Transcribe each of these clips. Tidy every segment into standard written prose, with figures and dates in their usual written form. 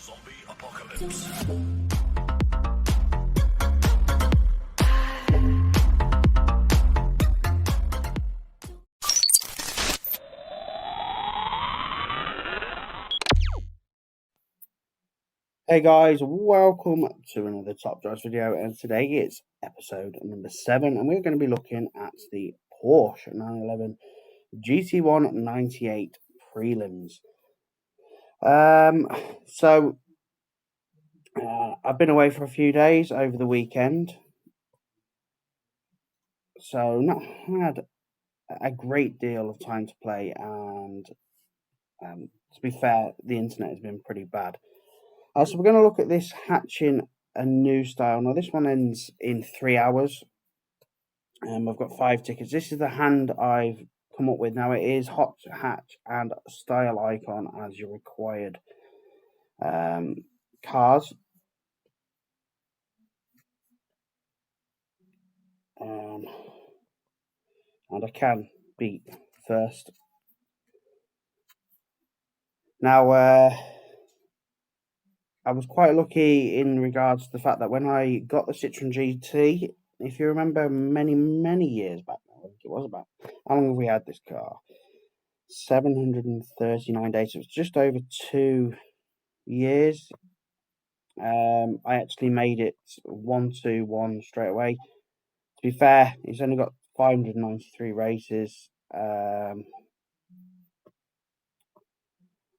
Zombie apocalypse. Hey guys, welcome to another Top Drives video, and today it's episode number 7, and we're going to be looking at the Porsche 911 GT1 98 Prelims. I've been away for a few days over the weekend, so not had a great deal of time to play, and to be fair, the internet has been pretty bad. So we're going to look at this hatching a new style. Now this one ends in 3 hours. I've got 5 tickets. This is the hand I've come up with. Now it is hot hatch and style icon as your required cars. And I can beat first. Now I was quite lucky in regards to the fact that when I got the Citroen GT, if you remember many years back, I think it was about, how long have we had this car? 739 days. It was just over 2 years. I actually made it 1-2-1 straight away. To be fair, it's only got 593 races.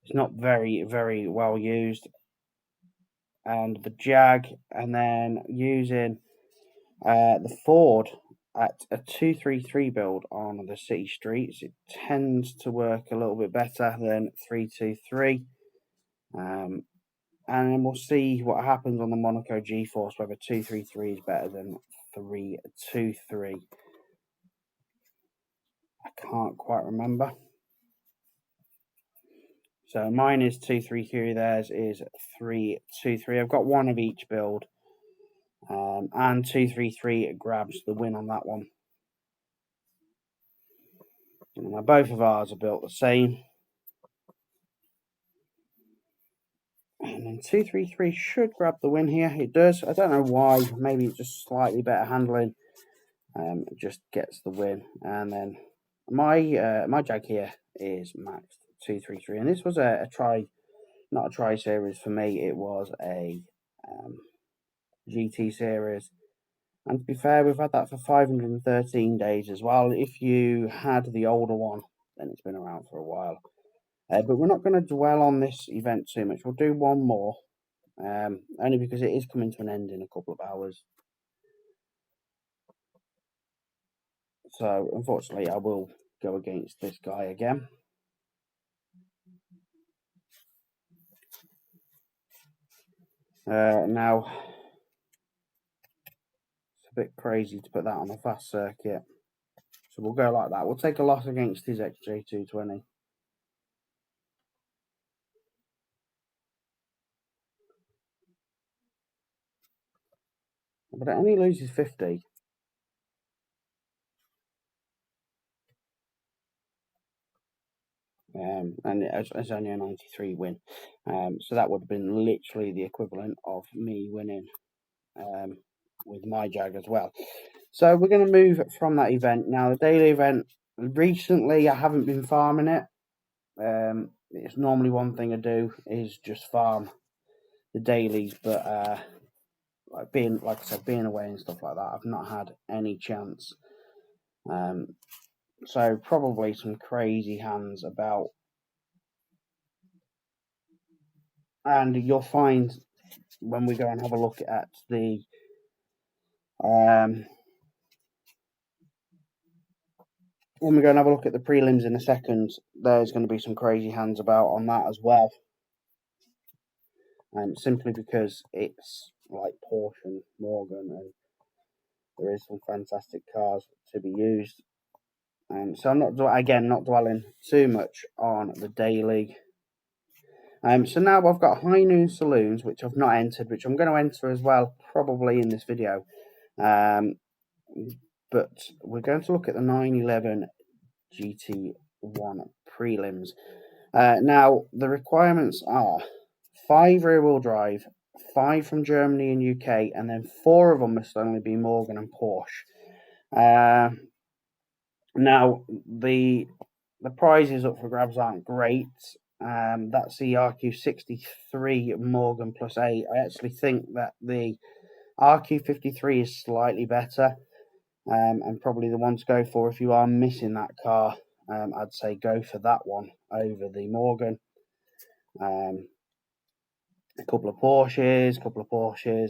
It's not very well used. And the Jag, and then using the Ford at a 233 build on the city streets, it tends to work a little bit better than 323. And then we'll see what happens on the Monaco G-Force, whether 233 is better than 323. I can't quite remember. So mine is 233, theirs is 323. I've got one of each build. And 233 grabs the win on that one. Now both of ours are built the same. And then 233 should grab the win here. It does. I don't know why. Maybe it's just slightly better handling. It just gets the win. And then my Jag here is maxed 233. And this was a try, not a try series for me. It was a GT series. And to be fair, we've had that for 513 days as well. If you had the older one, then it's been around for a while. But we're not going to dwell on this event too much. We'll do one more, only because it is coming to an end in a couple of hours. So, unfortunately, I will go against this guy again. Now, it's a bit crazy to put that on a fast circuit. So we'll go like that. We'll take a loss against his XJ220. But it only loses 50. And it's only a 93 win. So that would have been literally the equivalent of me winning with my Jag as well. So we're going to move from that event. Now, the daily event, recently I haven't been farming it. It's normally one thing I do is just farm the dailies, but like I said, being away and stuff like that, I've not had any chance. So probably some crazy hands about. And you'll find when we go and have a look at the when we go and have a look at the prelims in a second, there's going to be some crazy hands about on that as well. Simply because it's like Porsche and Morgan, and there is some fantastic cars to be used. So I'm not dwelling too much on the daily. So now I've got High Noon Saloons, which I've not entered, which I'm going to enter as well, probably in this video. But we're going to look at the 911 GT1 prelims. Now, the requirements are 5 rear-wheel drive, 5 from Germany and UK, and then 4 of them must only be Morgan and Porsche. Now, the prizes up for grabs aren't great. That's the RQ63 Morgan plus 8. I actually think that the RQ53 is slightly better, and probably the one to go for if you are missing that car. I'd say go for that one over the Morgan. A couple of Porsches,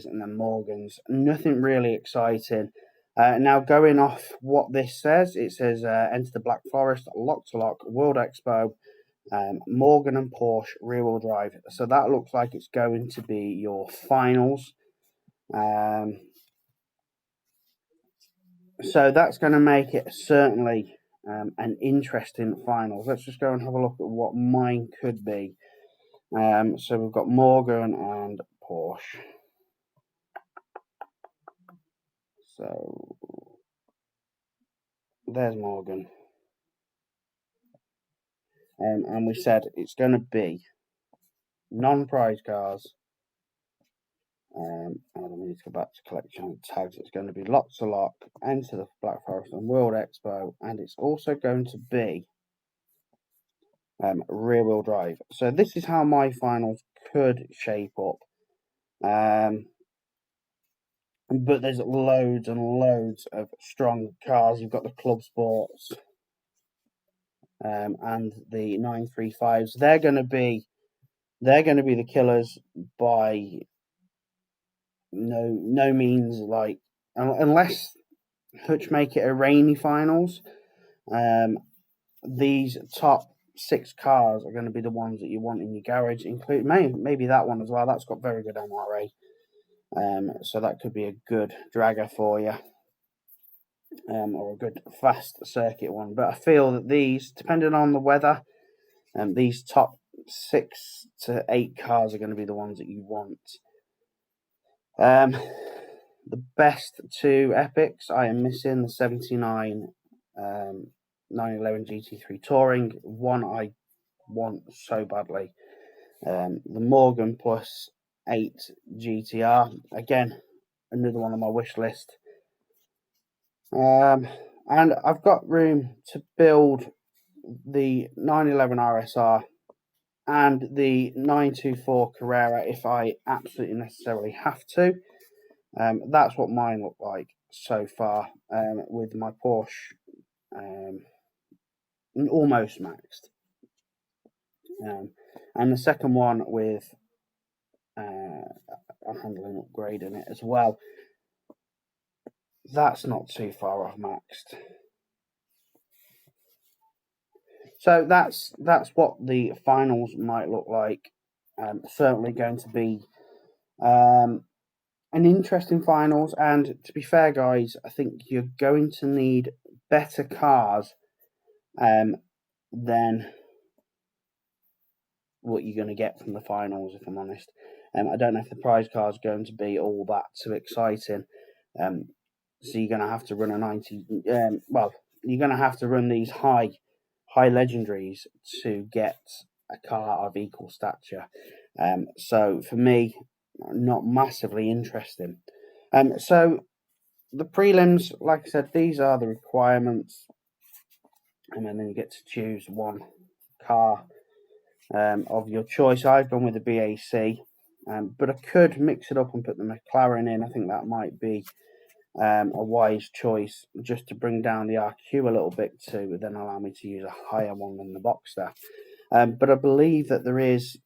and then Morgans. Nothing really exciting. Now, going off what this says, it says enter the Black Forest, lock to lock, World Expo, Morgan and Porsche rear wheel drive. So that looks like it's going to be your finals. So that's going to make it certainly an interesting finals. Let's just go and have a look at what mine could be. So we've got Morgan and Porsche. So there's Morgan. And we said it's going to be non-prize cars. And we need to go back to collection tags. It's going to be lock to lock, enter the Black Forest and World Expo, and it's also going to be rear wheel drive. So this is how my finals could shape up. But there's loads and loads of strong cars. You've got the Club Sports and the 935s. They're going to be the killers by no means, like, unless Hutch make it a rainy finals. These top 6 cars are going to be the ones that you want in your garage, include maybe that one as well. That's got very good MRA. So that could be a good dragger for you, or a good fast circuit one. But I feel that these, depending on the weather, these top 6 to 8 cars are going to be the ones that you want. The best 2 epics, I am missing the 79 911 GT3 Touring. One I want so badly. The Morgan plus 8 GTR. Again, another one on my wish list. And I've got room to build the 911 RSR and the 924 Carrera if I absolutely necessarily have to. That's what mine look like so far, with my Porsche almost maxed. And the second one with a handling upgrade in it as well. That's not too far off maxed. So that's what the finals might look like. Certainly going to be an interesting finals. And to be fair, guys, I think you're going to need better cars than what you're going to get from the finals, if I'm honest. I don't know if the prize car is going to be all that too exciting. So you're going to have to run a 90. Well, you're going to have to run these high legendaries to get a car of equal stature. So for me, not massively interesting. So the prelims, like I said, these are the requirements, and then you get to choose one car of your choice. I've gone with the BAC, but I could mix it up and put the McLaren in. I think that might be a wise choice, just to bring down the RQ a little bit to then allow me to use a higher one than the Boxster. But I believe that there is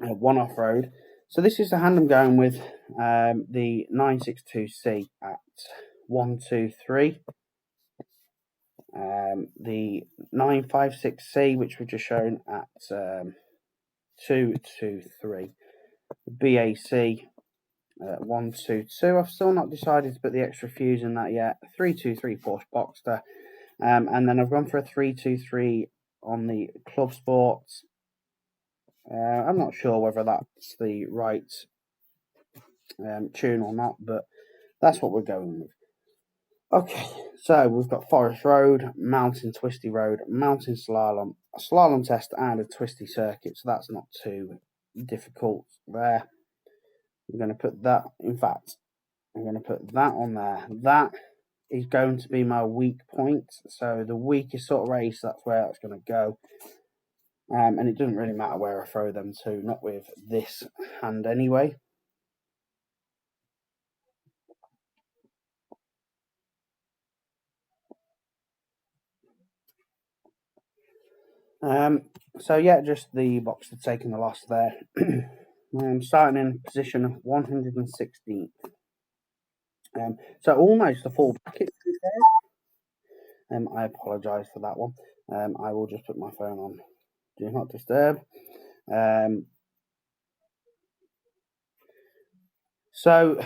one off-road. So this is the hand I'm going with, the 962C at 123. The 956C, which we've just shown, at 223. The BAC 122. I've still not decided to put the extra fuse in that yet. 323 Porsche Boxster. And then I've gone for a 323 on the Club Sports. I'm not sure whether that's the right tune or not, but that's what we're going with. Okay, so we've got Forest Road, Mountain Twisty Road, Mountain Slalom, a slalom test and a twisty circuit, so that's not too difficult there. I'm going to put that, in fact, I'm going to put that on there. That is going to be my weak point. So the weakest sort of race, that's where that's going to go. And it doesn't really matter where I throw them to, not with this hand anyway. So yeah, just the box for taking the loss there. I'm starting in position 116th. So almost a full bracket. I apologise for that one. I will just put my phone on Do Not Disturb. So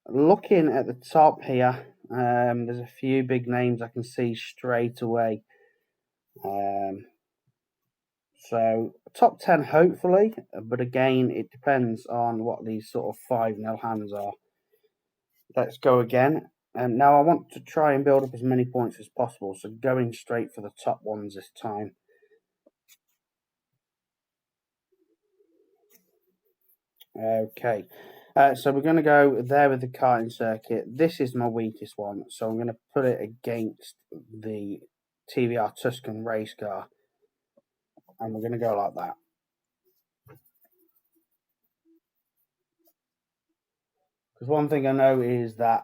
looking at the top here, there's a few big names I can see straight away. So top 10 hopefully, but again it depends on what these sort of 5-0 hands are. Let's go again. Now I want to try and build up as many points as possible, so going straight for the top ones this time. Okay, so we're going to go there with the karting circuit. This is my weakest one, so I'm going to put it against the TVR Tuscan race car, and we're going to go like that. Because one thing I know is that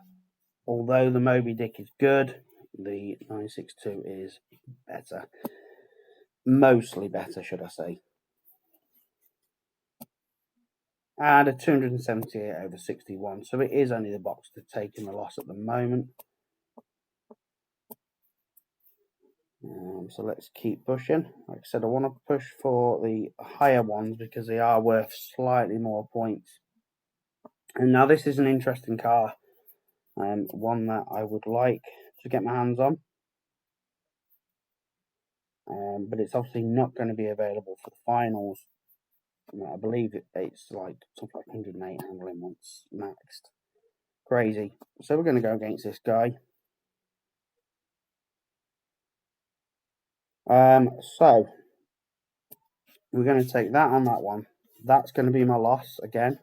although the Moby Dick is good, the 962 is better. Mostly better, should I say. And a 278 over 61, so it is only the box to take in the loss at the moment. So let's keep pushing. Like I said, I want to push for the higher ones because they are worth slightly more points. And now this is an interesting car, one that I would like to get my hands on. But it's obviously not going to be available for the finals. I believe it's like something like 108 handling once maxed. Crazy. So we're going to go against this guy. So we're going to take that on that one. That's going to be my loss again.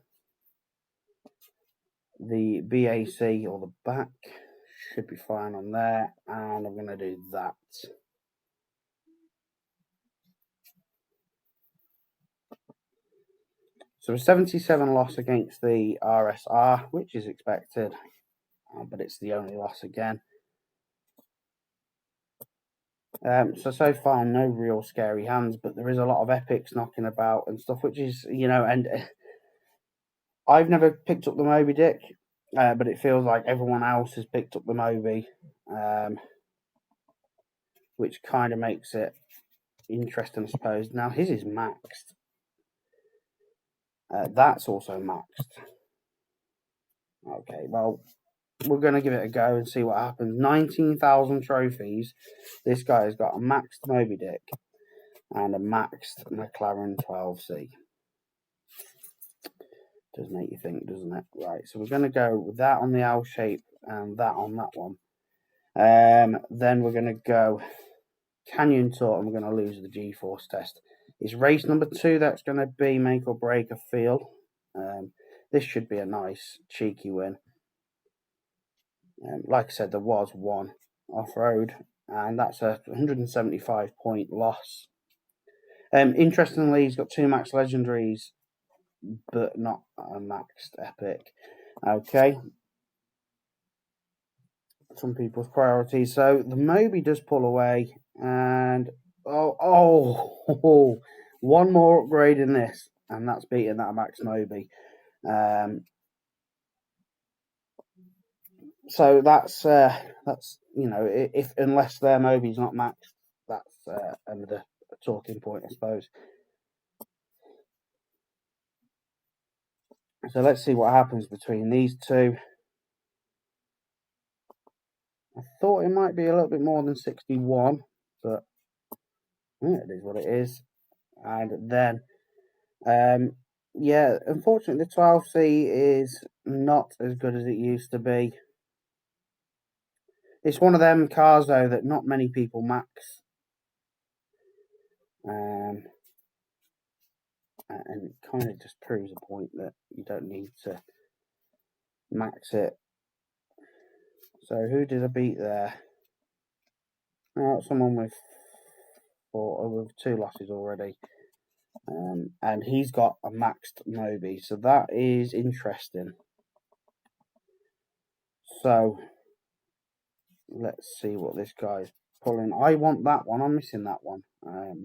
The BAC or the back should be fine on there, and I'm going to do that. So a 77 loss against the RSR, which is expected, but it's the only loss again. So far, no real scary hands, but there is a lot of epics knocking about and stuff, which is, and I've never picked up the Moby Dick, but it feels like everyone else has picked up the Moby, which kind of makes it interesting, I suppose. Now, his is maxed. That's also maxed. Okay, well, we're going to give it a go and see what happens. 19,000 trophies. This guy has got a maxed Moby Dick and a maxed McLaren 12C. Does make you think, doesn't it? Right, so we're going to go with that on the L shape and that on that one. Then we're going to go Canyon Tour and we're going to lose the G-Force test. It's race number 2 that's going to be make or break, I feel. This should be a nice, cheeky win. Like I said, there was one off-road, and that's a 175-point loss. Interestingly, he's got 2 max legendaries, but not a maxed epic. Okay. Some people's priorities. So the Moby does pull away, and one more upgrade in this, and that's beating that max Moby. So that's if unless their Moby's not maxed, that's another talking point, I suppose. So let's see what happens between these two. I thought it might be a little bit more than 61, but it is what it is. And then, yeah, unfortunately, the 12C is not as good as it used to be. It's one of them cars, though, that not many people max. and it kind of just proves a point that you don't need to max it. So who did I beat there? Someone with 2 losses already. And he's got a maxed Moby, so that is interesting. So let's see what this guy's pulling. I want that one. I'm missing that one.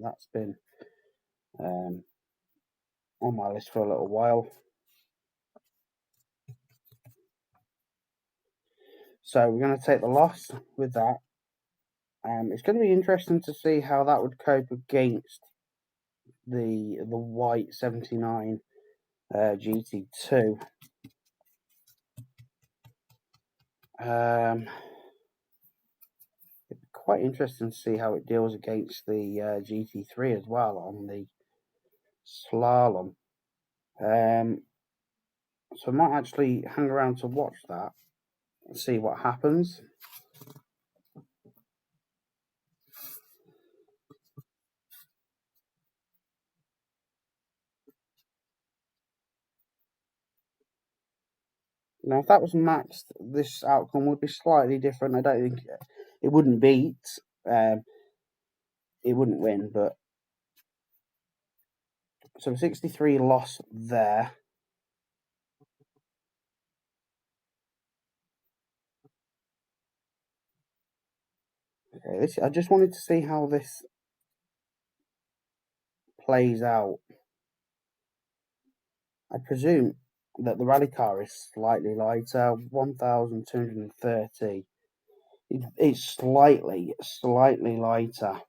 That's been on my list for a little while. So we're going to take the loss with that. It's going to be interesting to see how that would cope against the white 79 GT2. It'd be quite interesting to see how it deals against the GT3 as well on the SLALOM. So I might actually hang around to watch that and see what happens. Now, if that was maxed, this outcome would be slightly different. I don't think it wouldn't beat. It wouldn't win, but so 63 loss there. Okay, I just wanted to see how this plays out. I presume that the rally car is slightly lighter, 1,230. It's slightly lighter.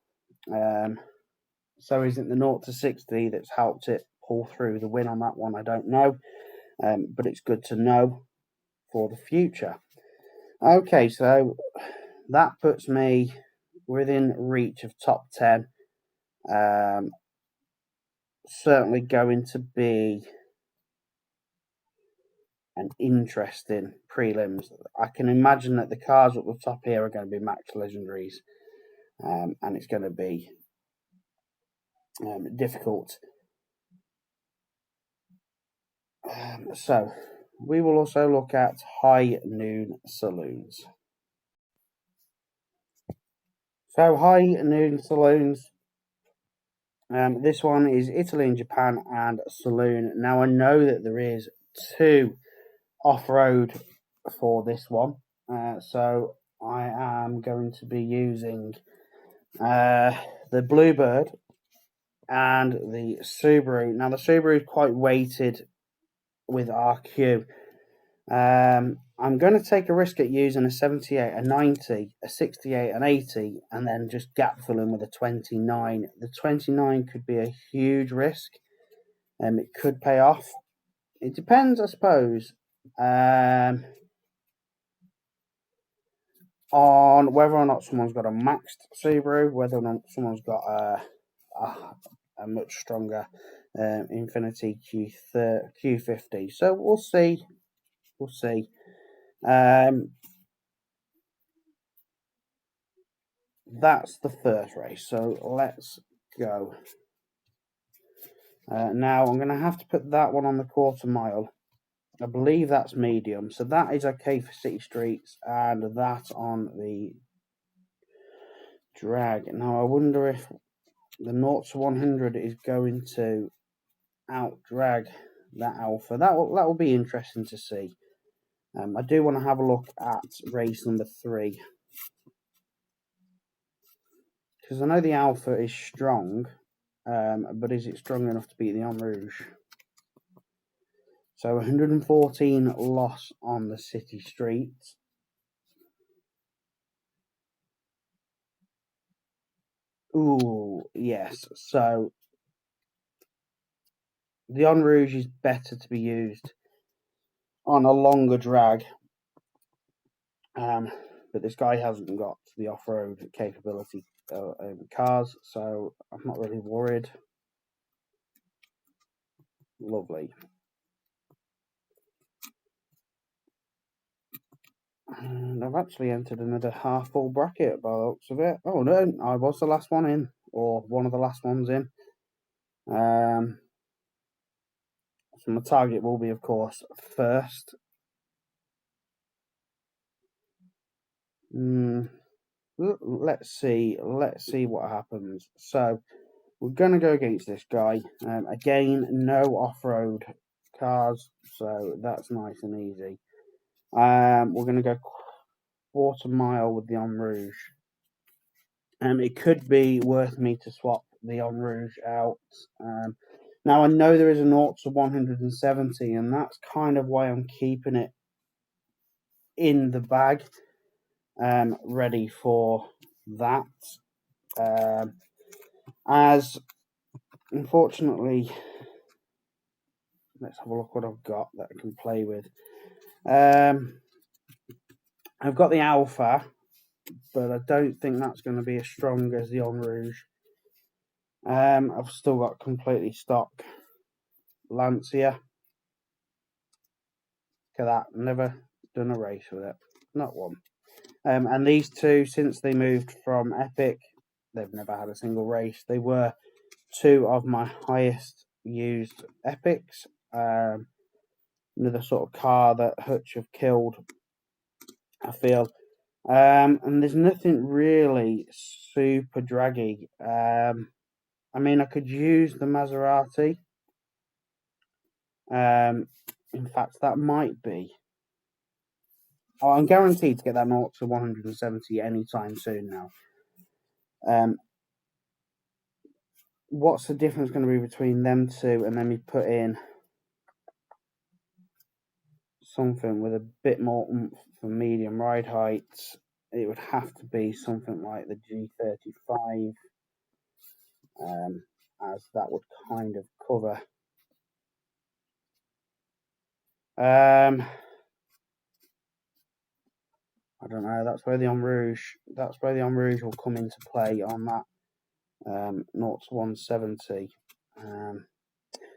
So is it the 0 to 60 that's helped it pull through the win on that one? I don't know, but it's good to know for the future. Okay, so that puts me within reach of top 10. Certainly going to be an interesting prelims. I can imagine that the cars at the top here are going to be max legendaries, and it's going to be difficult. So we will also look at high noon saloons. So high noon saloons. This one is Italy and Japan and saloon. Now I know that there is 2 off-road for this one, so I am going to be using the Bluebird and the Subaru. Now the Subaru is quite weighted with RQ. I'm going to take a risk at using a 78, a 90, a 68, an 80, and then just gap fill in with a 29. The 29 could be a huge risk. It could pay off. It depends, I suppose, on whether or not someone's got a maxed Subaru, whether or not someone's got a much stronger Infiniti Q50. So we'll see. We'll see. That's the first race. So let's go. Now I'm going to have to put that one on the quarter mile. I believe that's medium. So that is okay for city streets, and that on the drag. Now I wonder if the 0 to 100 is going to out drag that alpha. That will be interesting to see. I do want to have a look at race number 3, because I know the alpha is strong, but is it strong enough to beat the En Rouge? So 114 loss on the city streets. Ooh, yes. So the En Rouge is better to be used on a longer drag. But this guy hasn't got the off-road capability cars, so I'm not really worried. Lovely. And I've actually entered another half-full bracket by the looks of it. Oh no, I was the last one in, or one of the last ones in. So my target will be, of course, first. Let's see what happens. So we're going to go against this guy. Again, no off-road cars, so that's nice and easy. We're going to go quarter mile with the En Rouge. It could be worth me to swap the En Rouge out. Now I know there is a 0 to 170, and that's kind of why I'm keeping it in the bag, ready for that. As unfortunately, let's have a look what I've got that I can play with. I've got the Alpha, but I don't think that's going to be as strong as the En Rouge. I've still got completely stock Lancia. Look at that, never done a race with it, not one. And these two, since they moved from Epic, they've never had a single race. They were two of my highest used Epics. Another sort of car that Hutch have killed, I feel. And there's nothing really super draggy. I mean, I could use the Maserati. In fact, that might be. Oh, I'm guaranteed to get that 0 to 170 anytime soon now. What's the difference going to be between them two and then we put in something with a bit more oomph for medium ride heights? It would have to be something like the G35, as that would kind of cover. I don't know. That's where the En Rouge will come into play on that 0 to 170.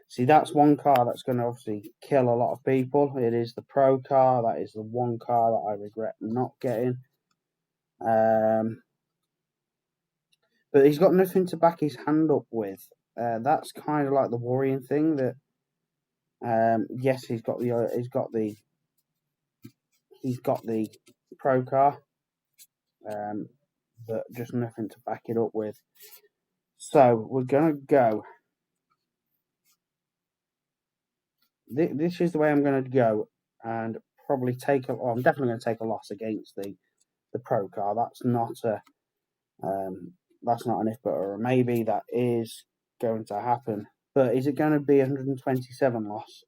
See, that's one car that's going to obviously kill a lot of people. It is the Pro car. That is the one car that I regret not getting. But he's got nothing to back his hand up with. That's kind of like the worrying thing. That yes, he's got the Pro car, but just nothing to back it up with. So we're gonna go. This is the way I'm going to go, and probably take a. Well, I'm definitely going to take a loss against the Pro car. That's not an if but or a maybe. That is going to happen. But is it going to be 127 loss?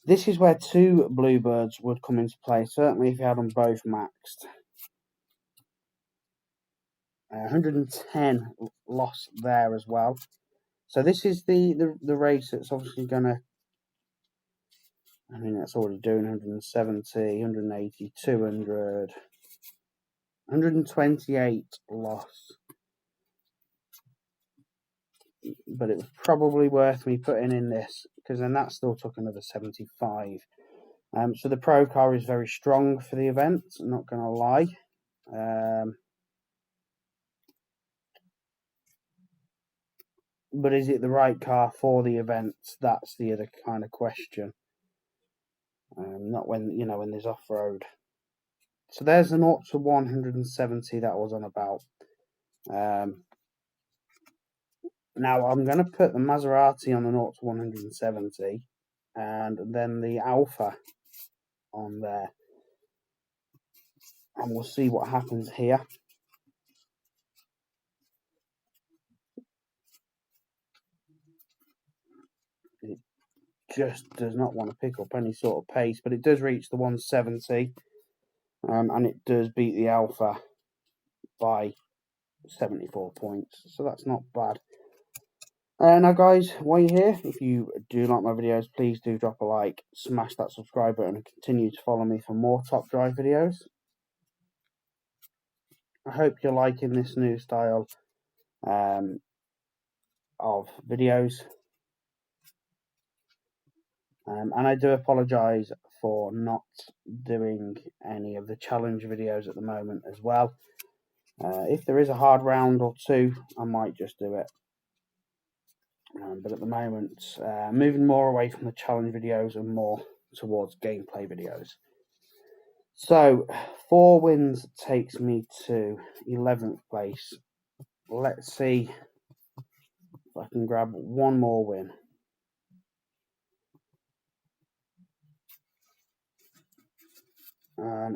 This is where two Bluebirds would come into play. Certainly, if you had them both maxed. 110 loss there as well. So this is the race that's obviously going to. I mean, that's already doing 170, 180, 200, 128 loss. But it was probably worth me putting in this, because then that still took another 75. So the Pro car is very strong for the event, I'm not going to lie. But is it the right car for the event? That's the other kind of question. Not when there's off-road. So there's an 0 to 170 that I was on about. Now I'm going to put the Maserati on the 0 to 170, and then the Alpha on there, and we'll see what happens here. It just does not want to pick up any sort of pace, but it does reach the 170, and it does beat the Alpha by 74 points, so that's not bad. Now guys, while you're here, if you do like my videos, please do drop a like, smash that subscribe button, and continue to follow me for more Top Drive videos. I hope you're liking this new style of videos, and I do apologise for not doing any of the challenge videos at the moment as well. If there is a hard round or two, I might just do it. But at the moment, moving more away from the challenge videos and more towards gameplay videos. So, 4 wins takes me to 11th place. Let's see if I can grab one more win.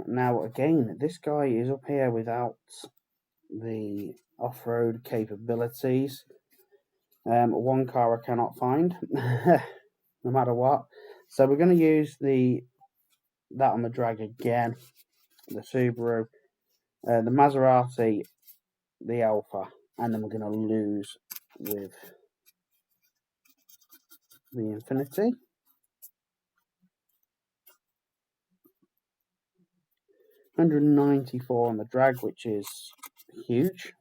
Now, again, this guy is up here without the off-road capabilities. One car I cannot find, no matter what. So we're going to use that on the drag again, the Subaru, the Maserati, the Alpha, and then we're going to lose with the Infiniti. $194 on the drag, which is huge.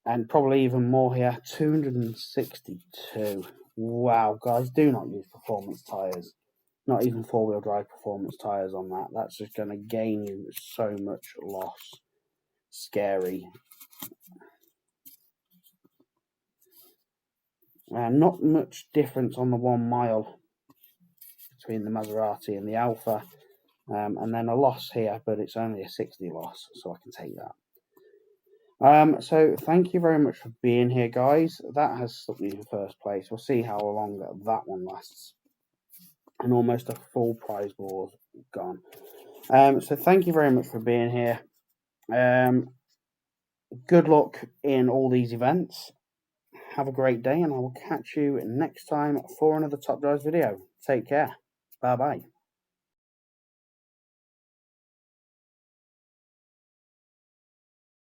And probably even more here, 262. Wow, guys, do not use performance tyres. Not even four-wheel drive performance tyres on that. That's just going to gain you so much loss. Scary. Not much difference on the 1 mile between the Maserati and the Alpha. And then a loss here, but it's only a 60 loss, so I can take that. So thank you very much for being here, guys. That has stuck me in first place. We'll see how long that one lasts. And almost a full prize ball gone. So thank you very much for being here. Good luck in all these events. Have a great day, and I will catch you next time for another Top Drives video. Take care. Bye-bye.